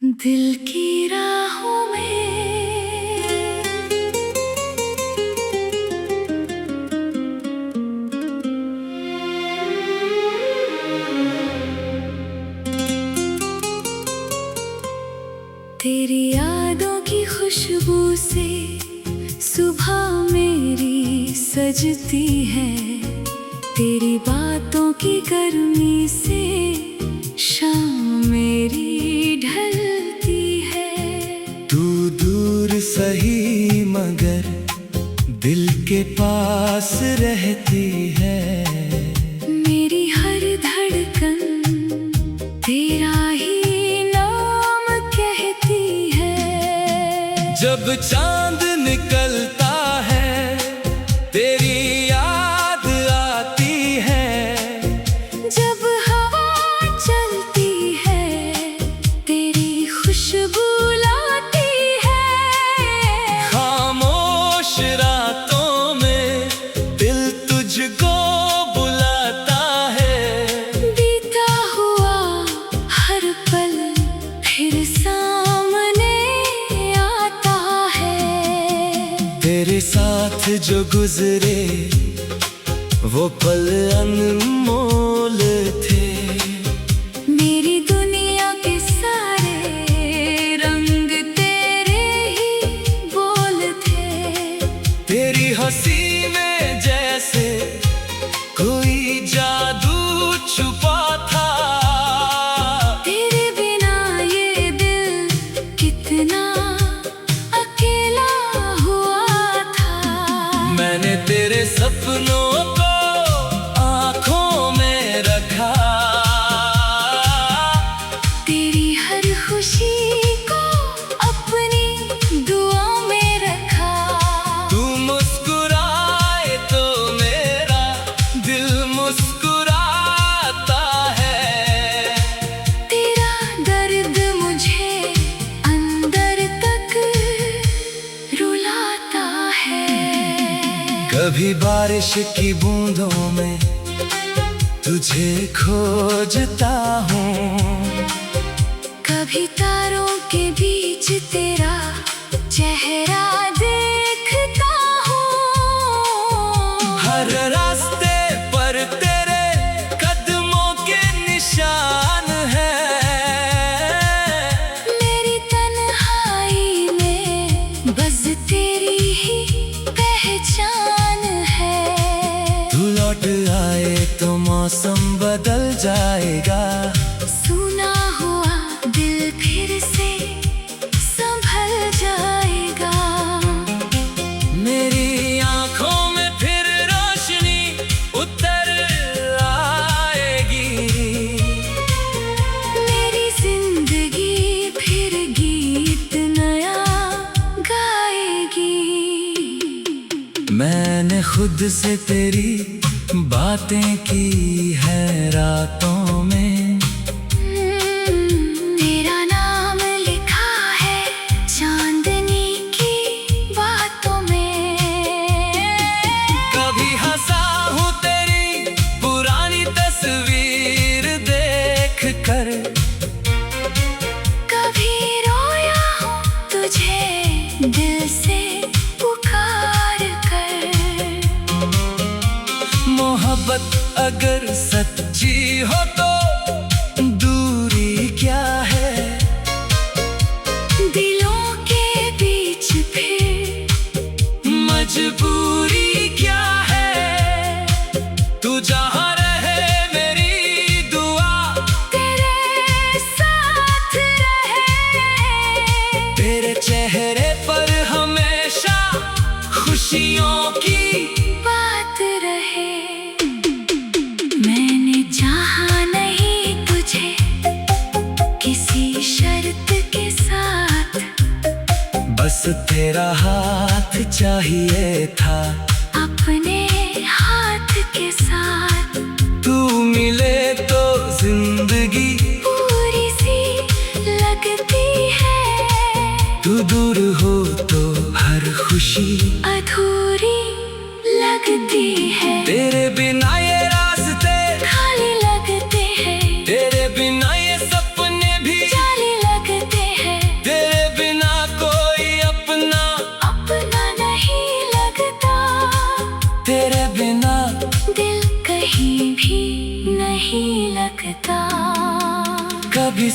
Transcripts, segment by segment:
दिल की राहों में तेरी यादों की खुशबू से सुबह मेरी सजती है। तेरी बातों की गर्मी से शाम मेरी ढलती है। तू दूर सही मगर दिल के पास रहती है। मेरी हर धड़कन तेरा ही नाम कहती है। जब चांद निकलता है तेरी याद आती है। जब हवा चलती है तेरी खुशबू लाती है। खामोश रातों में दिल तुझको बुलाता है। बीता हुआ हर पल फिर सामने आता है। तेरे साथ जो गुजरे वो पल अनमोल थे। मेरी दुनिया के सारे रंग तेरे ही बोल थे। तेरी हंसी में जैसे कोई जादू छुपा था। तेरे बिना ये दिल कितना अकेला हुआ था। मैंने तेरे सपनों को आँखों में रखा। तेरी हर खुशी को अपनी दुआओं में रखा। तू मुस्कुराए तो मेरा दिल मुस्कुराता है। तेरा दर्द मुझे अंदर तक रुलाता है। कभी बारिश की बूंदों में तुझे खोजता हूँ। कभी तारों के बीच तेरा चेहरा देखता हूँ। हर रास्ते पर तेरे कदमों के निशान हैं। मेरी तन्हाई में बस तेरी ही पहचान है। तू लौट आए तो मौसम बदल जाएगा। सुना हुआ दिल फिर से संभल जाएगा। मेरी आँखों में फिर रोशनी उतर आएगी। मेरी जिंदगी फिर गीत नया गाएगी। मैंने खुद से तेरी बातें की है रातों में। तेरा नाम लिखा है चांदनी की बातों में। कभी हंसा हूँ तेरी पुरानी तस्वीर देख कर। कभी रोया हूँ तुझे दिल से पुकार कर। मोहब्बत अगर सच्ची हो तो दूरी क्या है। दिलों के बीच फिर मजबूरी क्या है। तू जहाँ रहे मेरी दुआ तेरे साथ रहे। तेरे चेहरे पर हमेशा खुशियों की बात रहे। मैंने चाहा नहीं तुझे किसी शर्त के साथ। बस तेरा हाथ चाहिए था अपने हाथ के साथ। तू मिले तो जिंदगी पूरी सी लगती है। तू दूर हो तो हर खुशी अधूरी लगती है। तेरे बिना ये रास्ते खाली लगते हैं। तेरे बिना ये सपने भी जाली लगते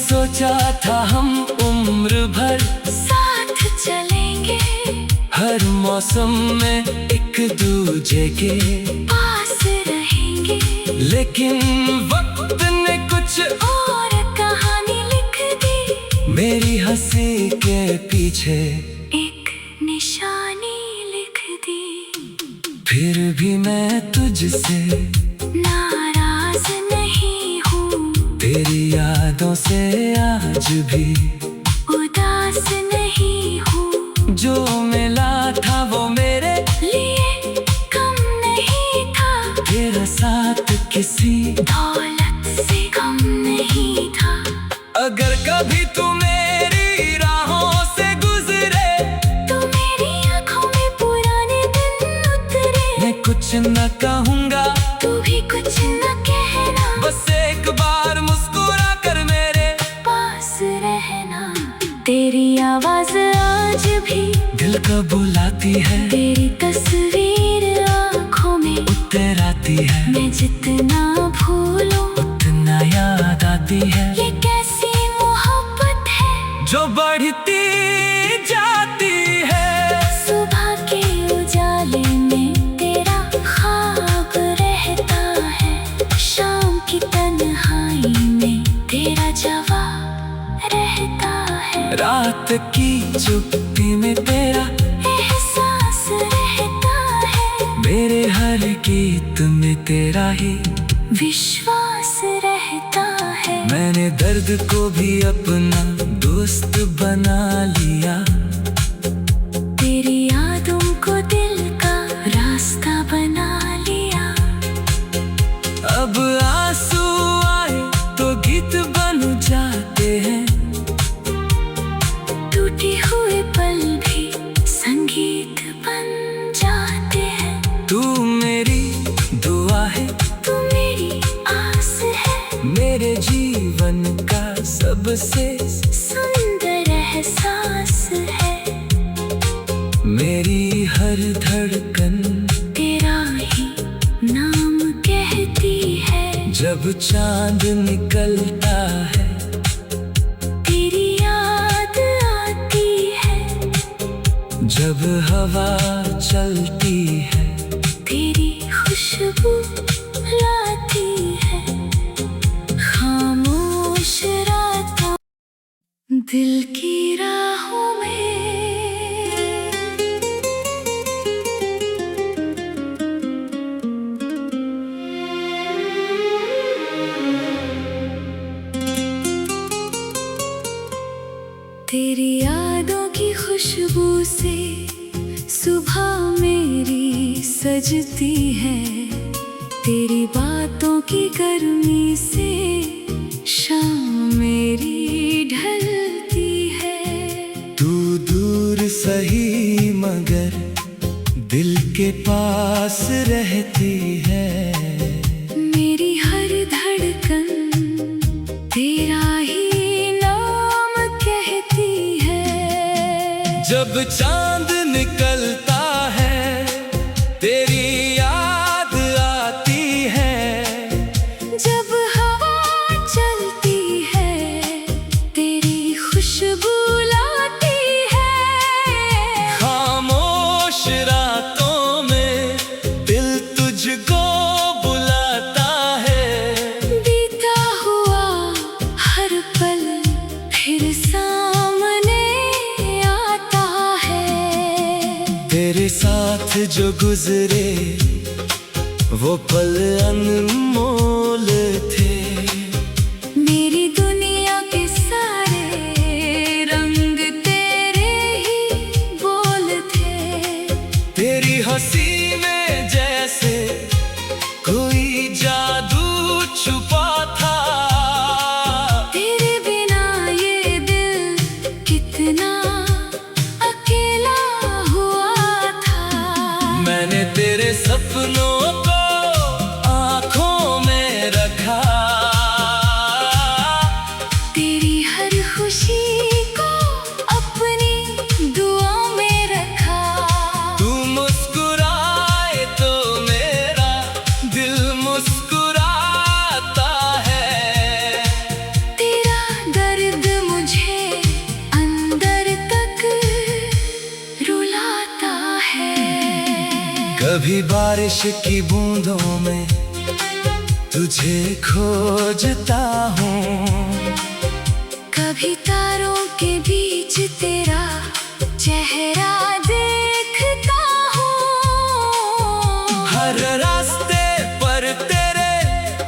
सोचा था हम उम्र भर साथ चलेंगे, हर मौसम में एक दूजे के पास रहेंगे। लेकिन वक्त ने कुछ और कहानी लिख दी, मेरी हंसी के पीछे एक निशानी लिख दी। फिर भी मैं तुझसे नाराज नहीं हूँ, तेरी यादों से आज भी उदास नहीं हूँ। जो मिला था वो मेरे लिए कम नहीं था, तेरा साथ किसी दौलत से कम नहीं था। अगर कभी तू मेरी राहों से गुजरे, तो मेरी आँखों में पुराने दिन उतरे। मैं कुछ न कहूँगा, तू भी कुछ न कहना, बस एक बार मुस्कुरा कर मेरे पास रहना। तेरी आवाज आज भी दिल को बुलाती है, तेरी तस्वीर आँखों में उतर आती है। मैं जितना भूलूं उतना याद आती है, ये कैसी मोहब्बत है जो बढ़ती जाती है। सुबह के उजाले में तेरा ख्वाब रहता है, शाम की तन्हाई में तेरा जवाब रहता है। रात की चुप्पी में तेरा एहसास रहता है, मेरे हर गीत में तेरा ही विश्वास रहता है। मैंने दर्द को भी अपना दोस्त बना लिया, तेरी यादों को दिल का रास्ता बना लिया। अब आंसू आए तो गीत बन जाते हैं, टूटे हुए पल भी संगीत बन जाते हैं। तू मेरी दुआ है, तू मेरी आस है, मेरे जीवन का सबसे सुंदर एहसास है। मेरी हर धड़कन तेरा ही नाम कहती है, जब चांद निकलता है। तेरी याद आती है, जब हवा चलती है, तेरी खुशबू लाती है। खामोश रातों दिल की राहों में तेरी यादों की खुशबू से सुबह मेरी सजती है, तेरी बातों की गर्मी से शाम मेरी ढलती है। तू दूर सही मगर दिल के पास रहती है। मेरी हर धड़कन तेरा ही नाम कहती है। जब चांद निकलता है, तेरी याद आती है। जब हवा चलती है, तेरी खुशबू लाती है। खामोश रातों में दिल तुझको बुलाता है। बीता हुआ हर पल फिर सामने आता है। तेरे साथ जो गुजरे वो पल अनमोल थे। मेरी दुनिया के सारे रंग तेरे ही बोल थे। तेरी हंसी में जैसे कोई जादू छुपा था। तेरे बिना ये दिल कितना अकेला हुआ था। मैंने तेरे सपनों को आँखों में रखा। कभी बारिश की बूंदों में तुझे खोजता हूँ, कभी तारों के बीच तेरा चेहरा देखता हूँ। हर रास्ते पर तेरे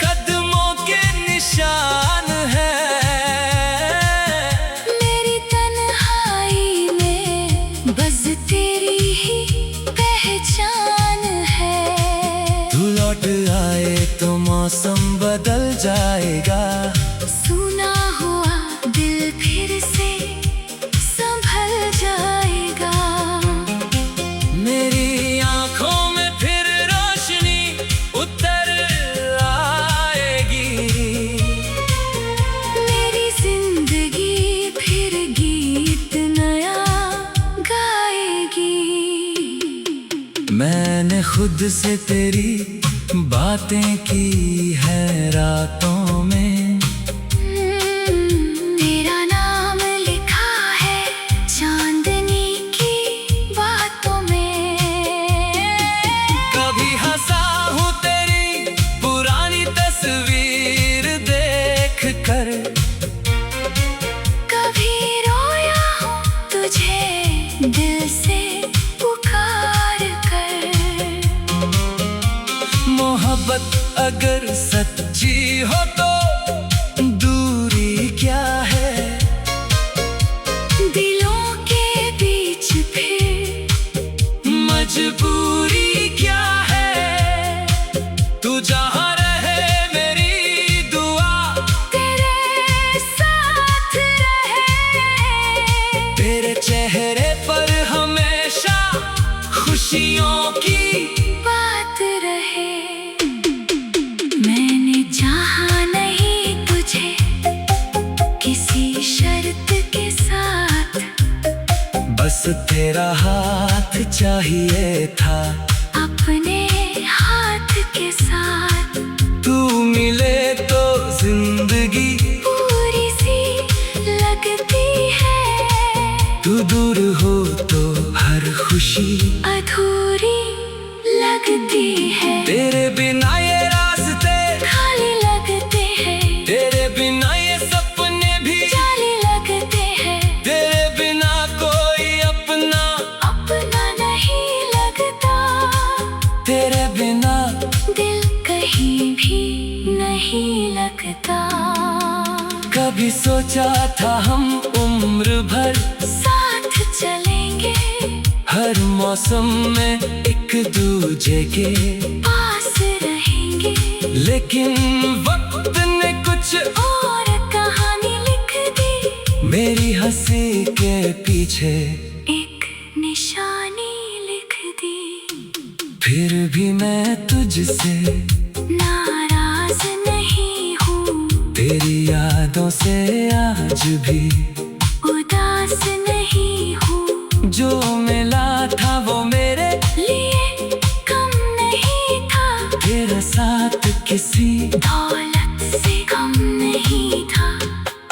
कदमों के निशान है। मेरी तन्हाई में बस तेरी ही पहचान है। तू लौट आए तो मौसम बदल जाएगा, सुना हुआ दिल फिर से संभल जाएगा। मेरी आंखों में फिर रोशनी उतर आएगी, मेरी जिंदगी फिर गीत नया गाएगी। मैंने खुद से तेरी बातें की है रातों में, तेरा नाम लिखा है चांदनी की बातों में। कभी हंसा हूँ तेरी पुरानी तस्वीर देख कर, कभी रोया हूँ तुझे दिल से पुकार कर। मोहब्बत अगर सच्ची हो तो दूरी क्या है, दिलों के बीच फिर मजबूरी क्या है। तू जहाँ रहे मेरी दुआ तेरे साथ रहे। तेरे चेहरे पर हमेशा खुशियों की बात रहे। मैंने चाहा नहीं तुझे किसी शर्त के साथ, बस तेरा हाथ चाहिए था अपने हाथ के साथ। तू मिले तो जिंदगी पूरी सी लगती है, तू दूर हो तो हर खुशी अधूरी लगती है। तेरे बिना ये रास्ते खाली लगते हैं, तेरे बिना ये सपने भी जाली लगते हैं। तेरे बिना कोई अपना नहीं लगता, तेरे बिना दिल कहीं भी नहीं लगता। कभी सोचा था हम उम्र भर साथ चलेंगे, हर मौसम में एक दूजे के पास रहेंगे, लेकिन वक्त ने कुछ और कहानी लिख दी। मेरी हंसी के पीछे एक निशानी लिख दी। फिर भी मैं तुझसे नाराज नहीं हूँ, तेरी यादों से आज भी उदास नहीं हूँ। जो मिला था वो मेरे लिए कम नहीं था, तेरा साथ किसी दौलत से कम नहीं था।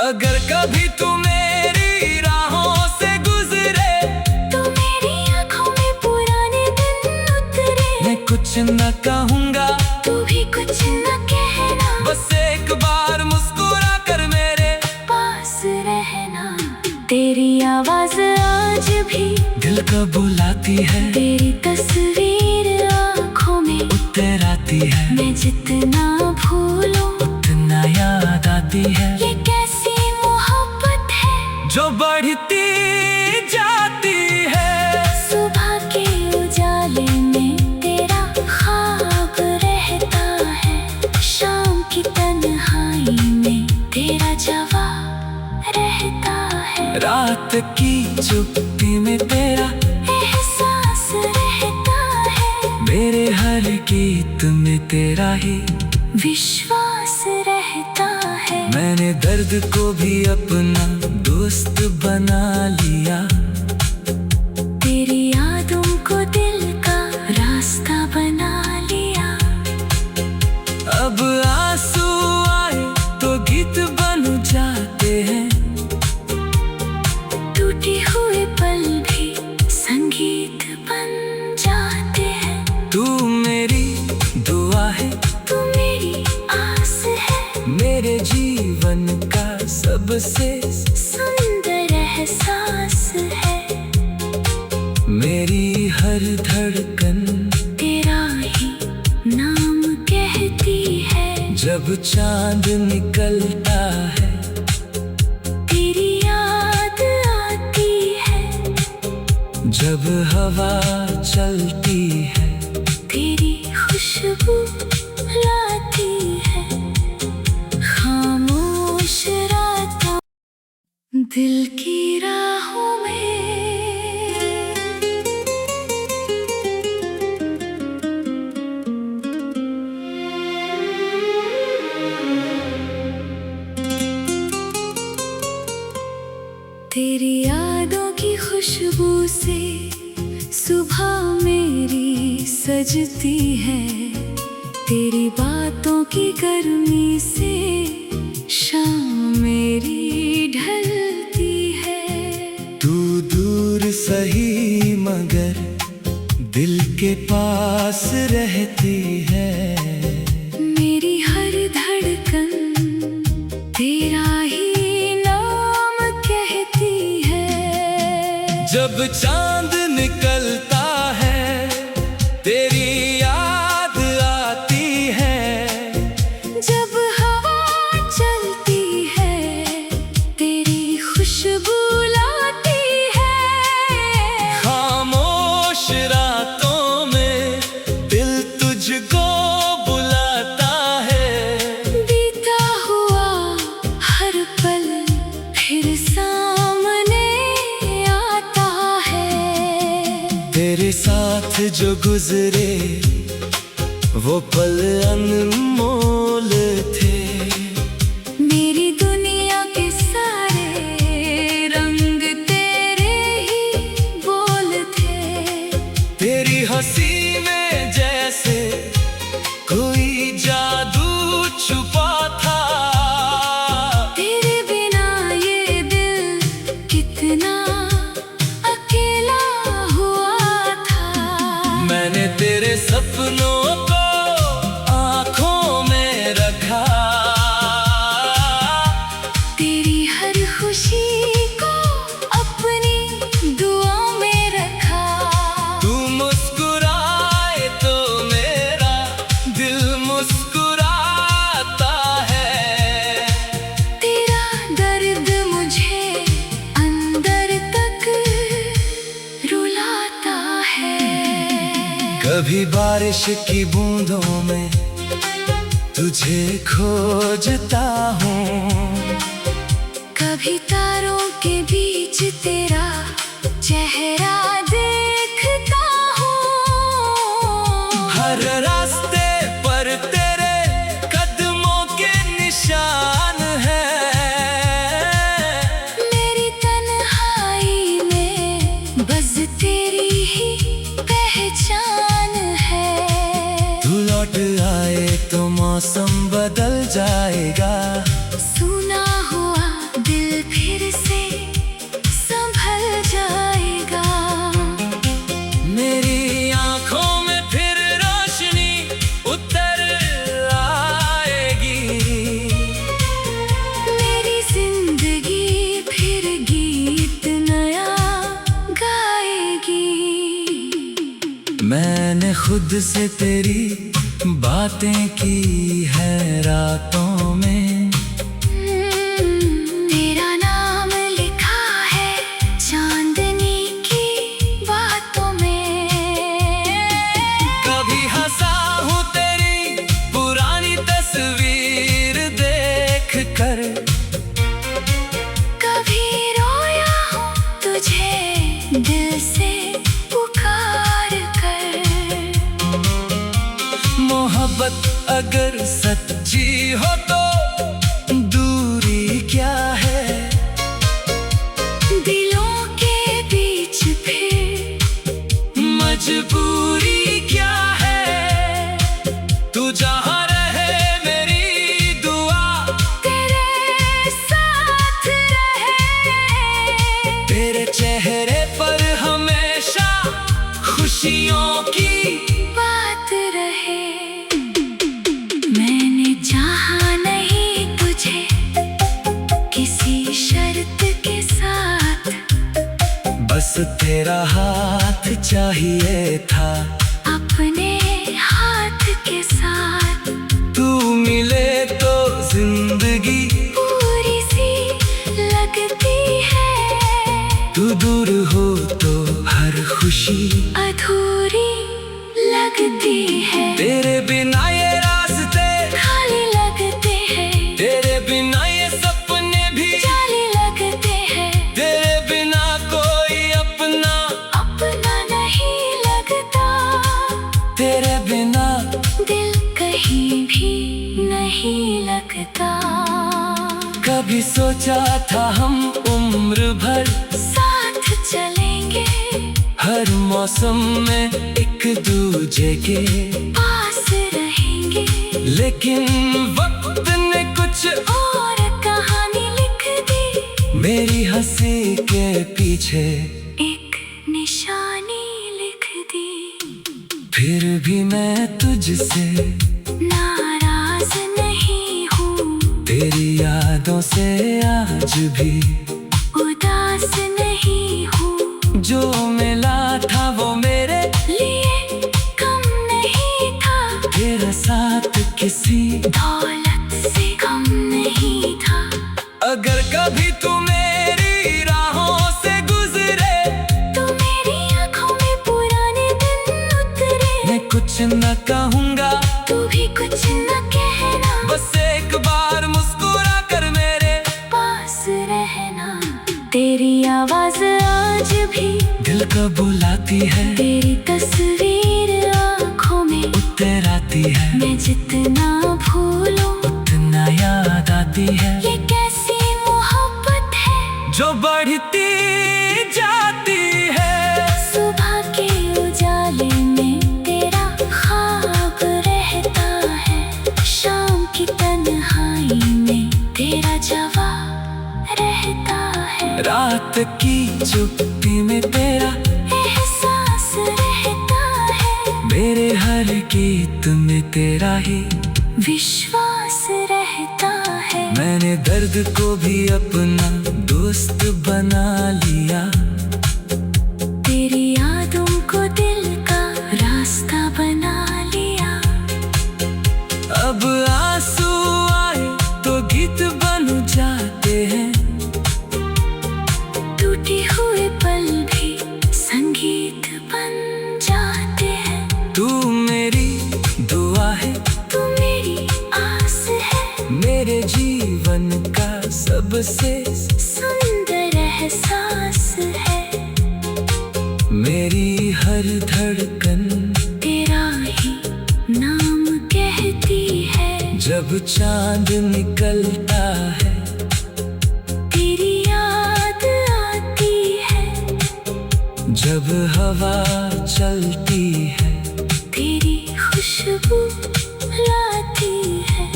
अगर कभी तू मेरी राहों से गुजरे तो मेरी आंखों में पुराने दिन उतरे। मैं कुछ न कहूँगा, तू भी कुछ न कहना, बस एक बार मुस्कुरा कर मेरे पास रहना। तेरी आवाज आज भी दिल को बुलाती है, तेरी तस्वीर आँखों में उतर आती है। मैं जितना भूलूं उतना याद आती है, ये कैसी मोहब्बत है जो बढ़ती जाती है। सुबह के उजाले में तेरा ख्वाब रहता है, शाम की तन्हाई में तेरा जवाब रहता है। रात की चुप्पी में तेरा एहसास रहता है, मेरे हर गीत में तेरा ही विश्वास रहता है। मैंने दर्द को भी अपना दोस्त बना लिया, तेरी यादों को दिल का रास्ता बना लिया। अब आंसू आए तो गीत बन जाते हैं, टूटे हुए पल भी संगीत बन जाते हैं। तू मेरी हर धड़कन तेरा ही नाम कहती है। जब चांद निकलता है तेरी याद आती है। जब हवा चलती है तेरी खुशबू लाती है। खामोश रातों दिल की राहों में तेरी यादों की खुशबू से सुबह मेरी सजती है। तेरी बातों की गर्मी से शाम मेरी ढलती है। तू दूर सही मगर दिल के पास रहती है। मेरी हर धड़कन तेरा ही नाम कहती है। जब चांद निकलता है तेरी याद आती है। जब हवा चलती है तेरी खुशबू लाती है। खामोश रातों में दिल तुझको बुलाता है। बीता हुआ हर पल फिर सामने आता है। तेरे साथ जो गुजरे वो पल अनमोल थे। मेरी दुनिया के सारे रंग तेरे ही बोल थे। तेरी हंसी में जैसे कोई जादू छुपा था। तेरे बिना ये दिल कितना अकेला हुआ था। मैंने तेरे सपनों को आँखों में रखा। तेरी हर खुशी को अपनी दुआ में रखा। तू मुस्कुराए तो मेरा दिल मुस्कुराता है। तेरा दर्द मुझे अंदर तक रुलाता है। कभी बारिश की बूंदों में तुझे खोजता हूँ। कभी तारों के बीच तेरा चेहरा देखता हूँ। हर रास्ते पर तेरे कदमों के निशान हैं। मेरी तन्हाई में बस तेरी ही पहचान है। तू लौट आए तो मौसम बदल जाएगा। सुना हुआ दिल फिर से संभल जाएगा। मेरी आँखों में फिर रोशनी उतर आएगी। मेरी जिंदगी फिर गीत नया गाएगी। मैंने खुद से तेरी बातें की है रातों में। तेरा नाम लिखा है चांदनी की बातों में। कभी हंसा हूँ तेरी पुरानी तस्वीर देख कर। कभी रोया हूँ तुझे दिल से पुकार कर। मोहब्बत अगर सच्ची हो बस तेरा हाथ चाहिए था। अपने हाथ के साथ तू मिले तो जिंदगी पूरी सी लगती है। तू दूर हो तो हर खुशी अधूरी लगती है। तेरे बिना ये रास्ते खाली लगते हैं। तेरे बिना ये सपने भी जाली लगते हैं। तेरे बिना कोई अपना नहीं लगता। तेरे बिना दिल कहीं भी नहीं लगता। कभी सोचा था हम उम्र भर साथ चलेंगे, हर मौसम में एक दूजे के पास रहेंगे। लेकिन वक्त ने कुछ और कहानी लिख दी। मेरी हंसी के पीछे एक निशानी लिख दी। फिर भी मैं तुझसे नाराज नहीं हूँ। तेरी यादों से आज भी उदास नहीं हूँ। जो मिला था वो मेरे लिए कम नहीं था। तेरे साथ किसी दौलत से कम नहीं था। अगर कभी तू मेरी राहों से गुजरे तो मेरी आँखों में पुराने दिन उतरे। मैं कुछ न कहूँगा, तू भी कुछ न कहना। बस एक बार मुस्कुरा कर मेरे पास रहना। तेरी आवाज आज भी दिल को बुलाती है। तेरी तस्वीर आँखों में उतर आती है। मैं जितना भूलूं उतना याद आती है। ये कैसी मोहब्बत है जो बढ़ती जाती है। सुबह के उजाले में तेरा ख्वाब रहता है। शाम की तन्हाई में तेरा जवाब रहता है। रात की चुप्पी में तेरा एहसास रहता है। मेरे हर गीत में तेरा ही विश्वास रहता है। मैंने दर्द को भी अपना दोस्त बना लिया। तेरी यादों को दिल का रास्ता बना लिया। अब आंसू आए तो गीत बन जाते हैं। टूटे हुए पल भी संगीत बन जाते हैं। तू मेरी दुआ है, तू मेरी आस है। मेरे जीवन का सबसे सुंदर एहसास है। मेरी हर धड़कन तेरा ही नाम कहती है। जब चांद निकलता है तेरी याद आती है। जब हवा चलती है तेरी खुशबू लाती है।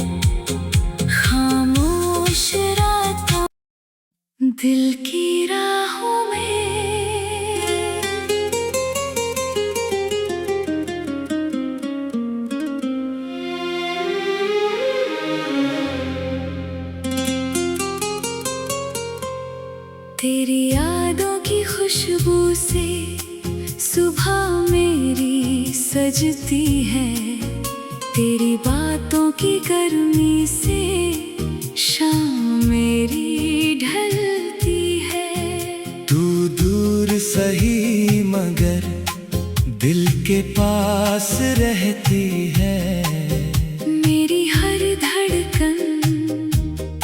खामोश रातों दिल की राहों में तेरी यादों की खुशबू से सुबह मेरी सजती है। तेरी बातों की गर्मी से शाम मेरी ढलती है। तू दूर सही मगर दिल के पास रहती है। मेरी हर धड़कन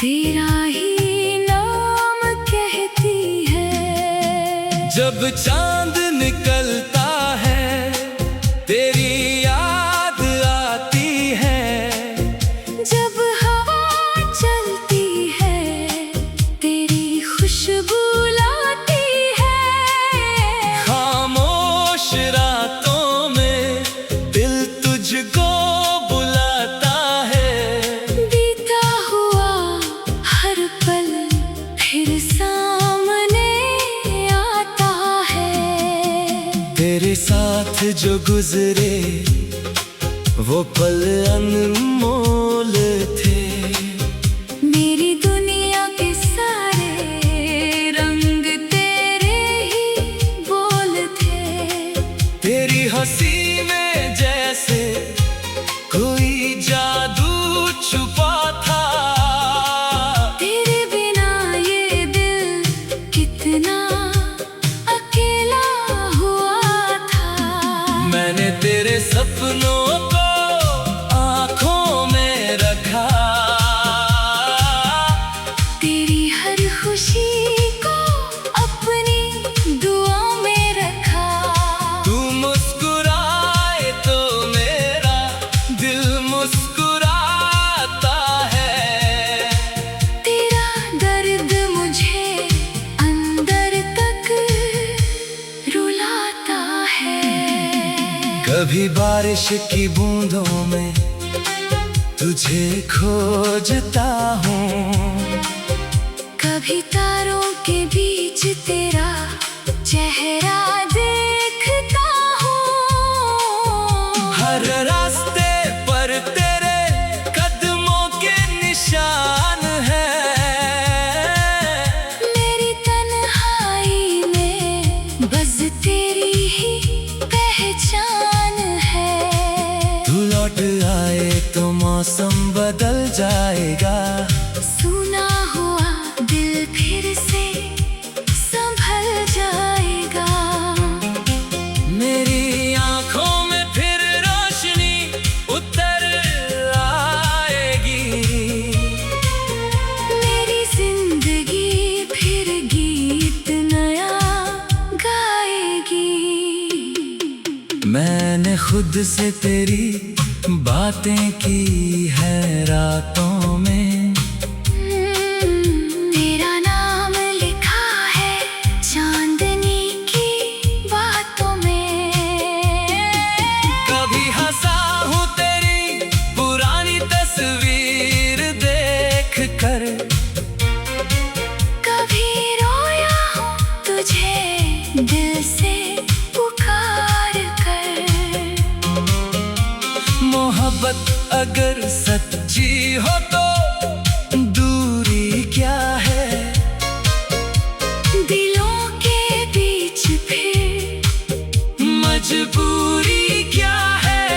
तेरा ही नाम कहती है। जब चांद निकलता है तेरी याद आती है। जब हवा चलती है तेरी खुशबू लाती है। खामोश रातों में दिल तुझको बुलाता है। बीता हुआ हर पल फिर सामने आता है। तेरे साथ जो गुजरे वो पल अनमोल थे। मेरी दुनिया के सारे रंग तेरे ही कितना अकेला हुआ था। मैंने तेरे सपनों को आँखों में रखा, तेरी हर खुशी को अपनी दुआओं में रखा। तू मुस्कुराए तो मेरा दिल मुस्कुराता है। तेरा दर्द मुझे अंदर तक रुलाता है। कभी बारिश की बूंदों में तुझे खोजता हूँ, कभी तारों के बीच तेरा चेहरा देखता हूँ। हर रास्ते पर तेरे कदमों के निशान हैं। मेरी तन्हाई में बस तेरी ही पहचान है। तू लौट आए तो मौसम बदल जाएगा, सुना हुआ दिल फिर से संभल जाएगा। मेरी आँखों में फिर रोशनी उतर आएगी। मेरी जिंदगी फिर गीत नया गाएगी। मैंने खुद से तेरी बातें की है रातों में, तेरा नाम लिखा है चांदनी की बातों में। कभी हंसा हूँ तेरी पुरानी तस्वीर देख कर, कभी रोया हूँ तुझे दिल से पुकार कर। मोहब्बत अगर सच्ची हो तो दूरी क्या है। दिलों के बीच फिर मजबूरी क्या है।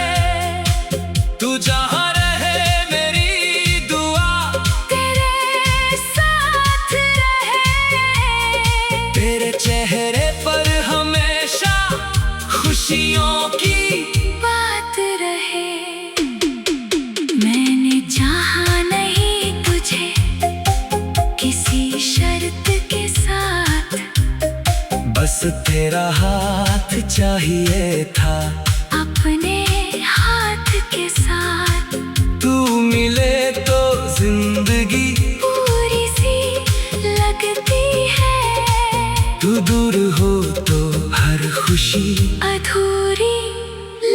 तू जहाँ रहे मेरी दुआ तेरे साथ रहे। तेरे चेहरे पर हमेशा खुशियों की बात रहे। मैंने चाहा नहीं तुझे किसी शर्त के साथ, बस तेरा हाथ चाहिए था अपने हाथ के साथ। तू मिले तो जिंदगी पूरी सी लगती है, तू दूर हो तो हर खुशी अधूरी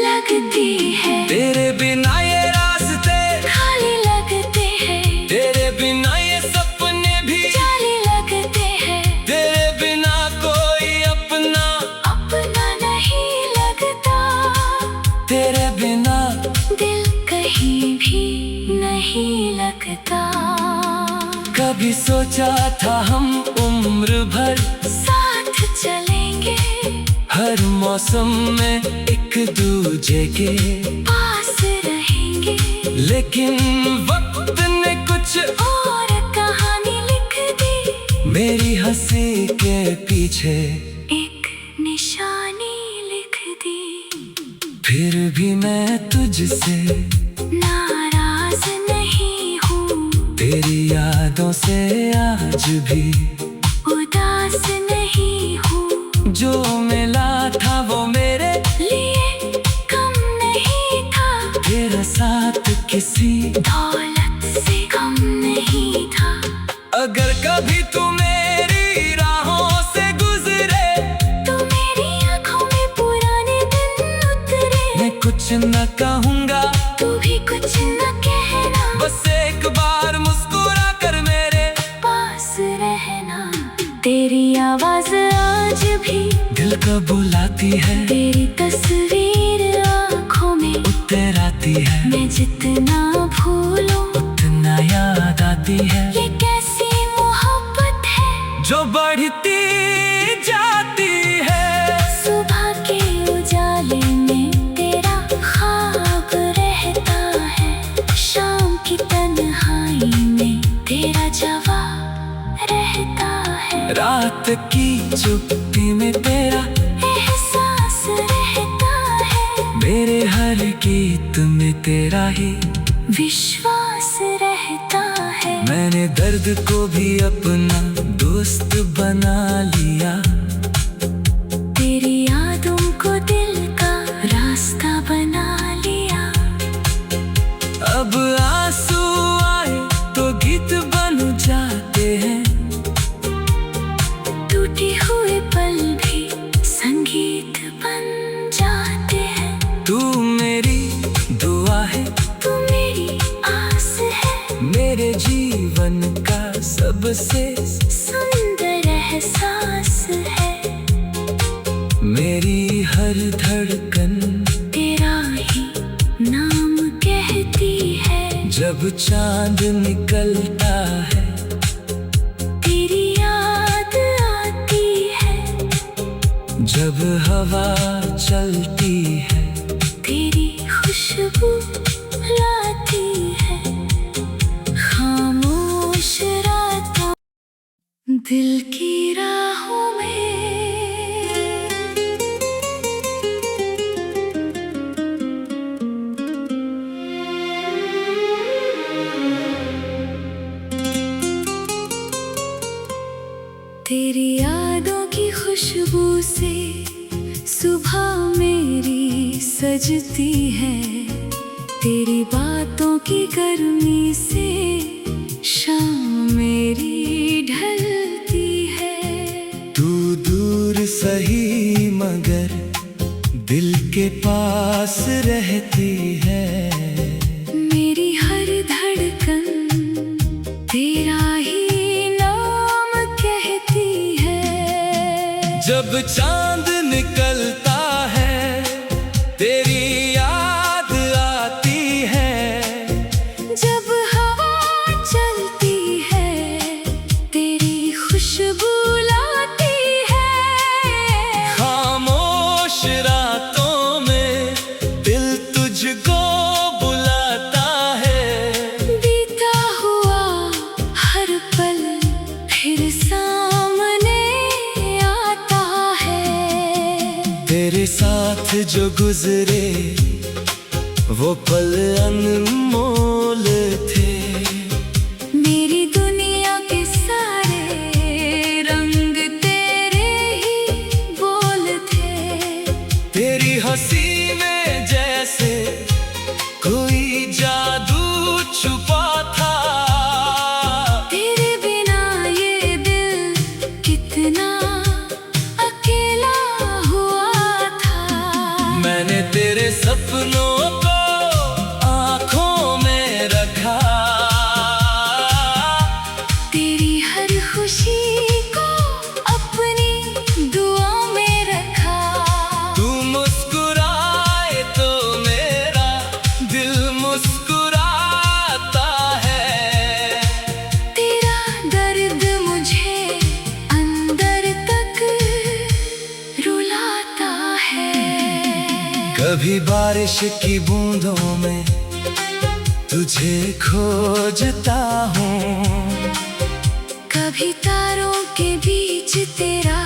लगती है। तेरे बिना ये रास्ते खाली लगते हैं, तेरे बिना ये सपने भी जाली लगते हैं। तेरे बिना कोई अपना नहीं लगता, तेरे बिना दिल कहीं भी नहीं लगता। कभी सोचा था हम उम्र भर साथ चलेंगे, हर मौसम में एक दूजे के पास रहेंगे। लेकिन वक्त ने कुछ और कहानी लिख दी, मेरी हंसी के पीछे एक निशानी लिख दी। फिर भी मैं तुझसे नाराज नहीं हूँ, तेरी यादों से आज भी उदास नहीं हूँ। जो मिला था वो मेरे लिए कम नहीं था, तेरा साथ किसी दौलत से कम नहीं था। अगर कभी तू मेरी राहों से गुजरे, तो मेरी आँखों में पुराने दिन उतरे। मैं कुछ न कहूँगा, तू भी कुछ न कहना, बस एक बार मुस्कुरा कर मेरे पास रहना। तेरी आवाज आज भी दिल को बुलाती है, तेरी तस्वीर आँखों में उतर आती है। मैं जितना भूलूं उतना याद आती है, ये कैसी मोहब्बत है जो बढ़ती जाती है। सुबह के उजाले में तेरा ख्वाब रहता है, शाम की तन्हाई में तेरा जवाब रहता है। रात की चुप्पी में तेरा एहसास रहता है। मेरे हर गीत में तेरा ही विश्वास रहता है। मैंने दर्द को भी अपना दोस्त बना लिया। तेरी यादों को दिल का रास्ता बना लिया। अब आंसू आए तो गीत बन जाते हैं। टूटे हुए पल भी संगीत बन जाते हैं। तू मेरी दुआ है, तू मेरी आस है। मेरे जीवन का सबसे सुंदर एहसास है। मेरी हर धड़कन तेरा ही नाम कहती है। जब चांद निकलता है, तेरी याद आती है। जब हवा चलती है, तेरी खुशबू लाती है। खामोश रातों दिल की राहों में तेरी यादों की खुशबू से सुबह मेरी सजती है। तेरी बातों की गर्मी से शाम मेरी ढलती है। तू दूर सही मगर दिल के पास रहती है। मेरी हर धड़कन तेरा ही नाम कहती है। जब चांद निकलता है, तेरी याद आती है। जब हवा चलती है, तेरी खुशबू लाती है। खामोश रातों में दिल तुझको बुलाता है। बीता हुआ हर पल फिर सामने आता है। तेरे साथ जो गुजरे वो पल अनमोल थे। मेरी दुनिया के सारे रंग तेरे ही बोल थे। तेरी हंसी में जैसे कोई जादू छुपा था। तेरे बिना ये दिल कितना अकेला हुआ था। मैंने तेरे सपनों को आँखों में रखा। तेरी हर खुशी को अपनी दुआ में रखा। तू मुस्कुराए तो मेरा दिल मुस्कुराता है। तेरा दर्द मुझे अंदर तक रुलाता है। कभी बारिश की बूंदों में तुझे खोजता हूँ। कभी तारों के बीच तेरा